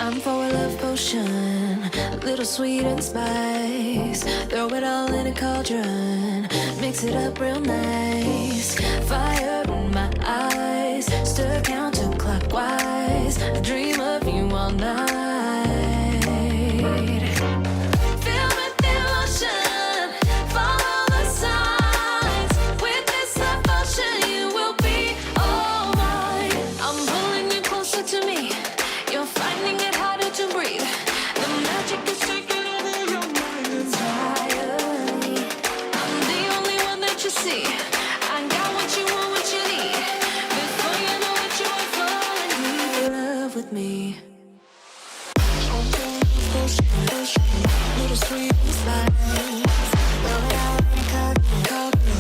Time for a love potion, a little sweet and spice. Throw it all in a cauldron, mix it up real nice. Fire in my eyes, stir counterclockwise. I dream of you all night. Fill with emotion, follow the signs. With this love potion, you will be all mine. I'm pulling you closer to me. You're finding it harder to breathe. The magic is taking over your mind entirely. I'm the only one that you see. I got what you want, what you need. Before you know it, you are falling deep in love with me. Little sweet spice.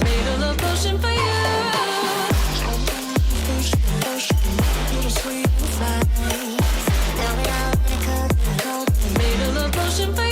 Made a love potion for you. Little sweet spice. Made a love potion for you.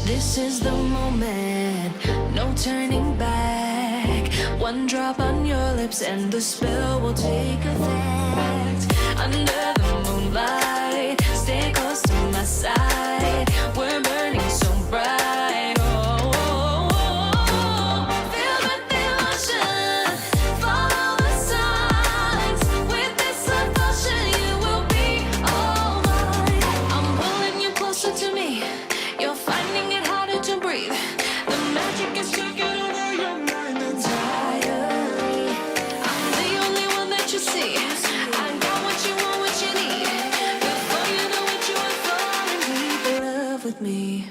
This is the moment, no turning back. One drop on your lips and the spell will take effect. Under the moonlight, stay close to my side. We're burning so bright. Oh, oh, oh. Filled with emotion, follow the signs. With this love potion, you will be all mine. I'm pulling you closer to me. You're finding it harder to breathe. The magic is taking over your mind entirely. I'm the only one that you see. I got what you want, what you need. Before you know it, you are falling deep in love with me.